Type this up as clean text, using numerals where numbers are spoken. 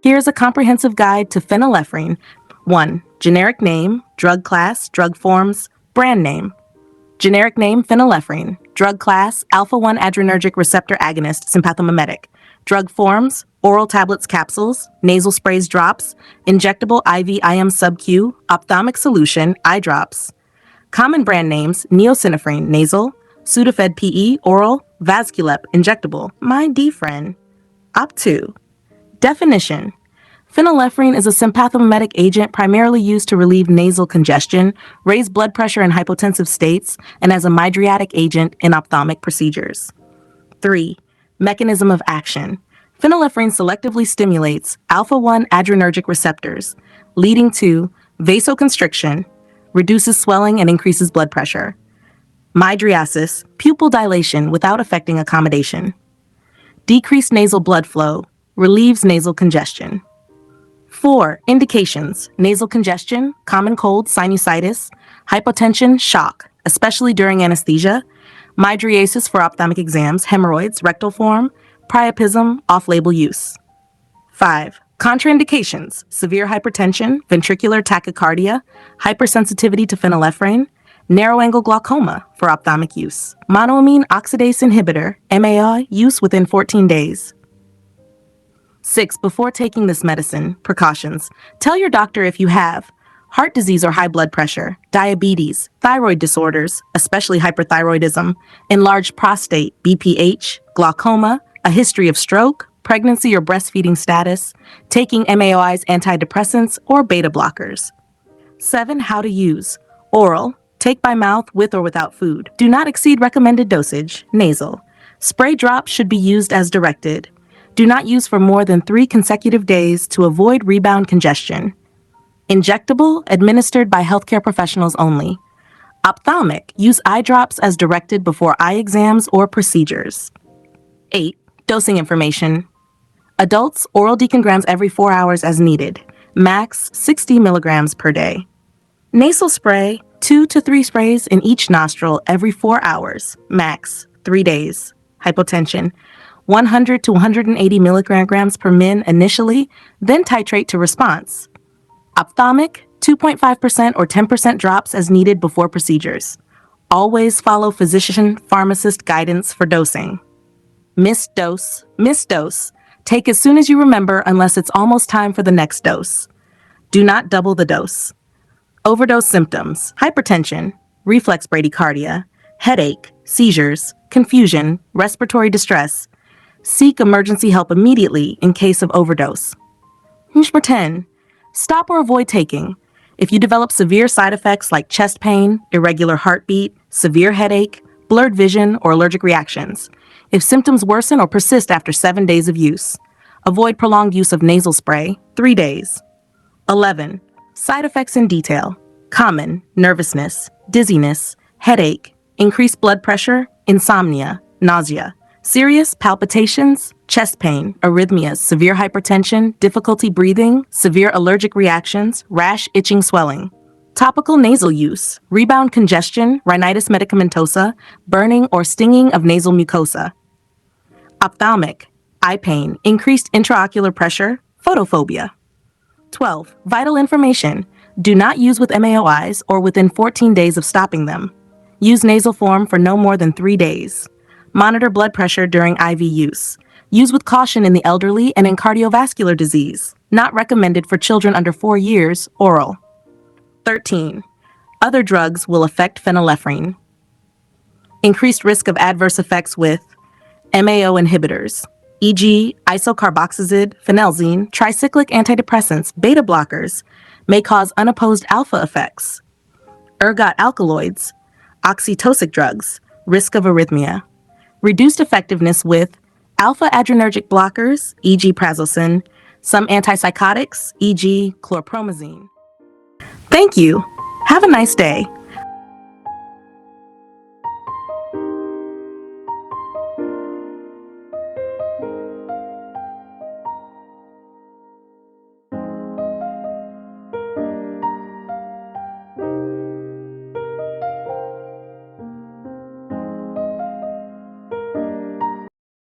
Here's a comprehensive guide to phenylephrine. 1. Generic name, drug class, drug forms, brand name. Generic name, phenylephrine. Drug class, alpha-1 adrenergic receptor agonist, sympathomimetic. Drug forms, oral tablets, capsules, nasal sprays, drops, injectable IV IM sub-Q, ophthalmic solution, eye drops. Common brand names, neosynephrine, nasal, Sudafed PE, oral, Vasculep, injectable, mydriatic. Opt2. Definition. Phenylephrine is a sympathomimetic agent primarily used to relieve nasal congestion, raise blood pressure in hypotensive states, and as a mydriatic agent in ophthalmic procedures. 3. Mechanism of action. Phenylephrine selectively stimulates alpha-1 adrenergic receptors, leading to vasoconstriction, reduces swelling and increases blood pressure. Mydriasis, pupil dilation without affecting accommodation. Decreased nasal blood flow, relieves nasal congestion. 4. Indications: nasal congestion, common cold, sinusitis, hypotension, shock, especially during anesthesia, mydriasis for ophthalmic exams, hemorrhoids, rectal form, priapism, off-label use. 5. Contraindications: severe hypertension, ventricular tachycardia, hypersensitivity to phenylephrine, narrow-angle glaucoma for ophthalmic use, monoamine oxidase inhibitor, MAO, use within 14 days. 6. Before taking this medicine, precautions. Tell your doctor if you have heart disease or high blood pressure, diabetes, thyroid disorders, especially hyperthyroidism, enlarged prostate, BPH, glaucoma, a history of stroke, pregnancy or breastfeeding status, taking MAOIs, antidepressants, or beta blockers. 7. How to use. Oral. Take by mouth with or without food. Do not exceed recommended dosage. Nasal. Spray drops should be used as directed. Do not use for more than 3 consecutive days to avoid rebound congestion. Injectable, administered by healthcare professionals only. Ophthalmic, use eye drops as directed before eye exams or procedures. 8. Dosing information. Adults, oral decongrams every 4 hours as needed. Max 60 milligrams per day. Nasal spray, 2 to 3 sprays in each nostril every 4 hours. Max 3 days. Hypotension. 100 to 180 milligrams per min initially, then titrate to response. Ophthalmic, 2.5% or 10% drops as needed before procedures. Always follow physician-pharmacist guidance for dosing. Missed dose. Take as soon as you remember unless it's almost time for the next dose. Do not double the dose. Overdose symptoms: hypertension, reflex bradycardia, headache, seizures, confusion, respiratory distress. Seek emergency help immediately in case of overdose. Number 10. Stop or avoid taking. If you develop severe side effects like chest pain, irregular heartbeat, severe headache, blurred vision, or allergic reactions. If symptoms worsen or persist after 7 days of use. Avoid prolonged use of nasal spray, 3 days. 11. Side effects in detail. Common: nervousness, dizziness, headache, increased blood pressure, insomnia, nausea. Serious: palpitations, chest pain, arrhythmias, severe hypertension, difficulty breathing, severe allergic reactions, rash, itching, swelling. Topical nasal use: rebound congestion, rhinitis medicamentosa, burning or stinging of nasal mucosa. Ophthalmic: eye pain, increased intraocular pressure, photophobia. 12. Vital information: do not use with MAOIs or within 14 days of stopping them. Use nasal form for no more than 3 days. Monitor blood pressure during IV use. Use with caution in the elderly and in cardiovascular disease. Not recommended for children under 4 years, oral. 13. Other drugs will affect phenylephrine. Increased risk of adverse effects with MAO inhibitors, e.g. isocarboxazid, phenelzine, tricyclic antidepressants, beta blockers, may cause unopposed alpha effects. Ergot alkaloids, oxytocic drugs, risk of arrhythmia. Reduced effectiveness with alpha adrenergic blockers, e.g. prazosin, some antipsychotics, e.g. chlorpromazine. Thank you. Have a nice day.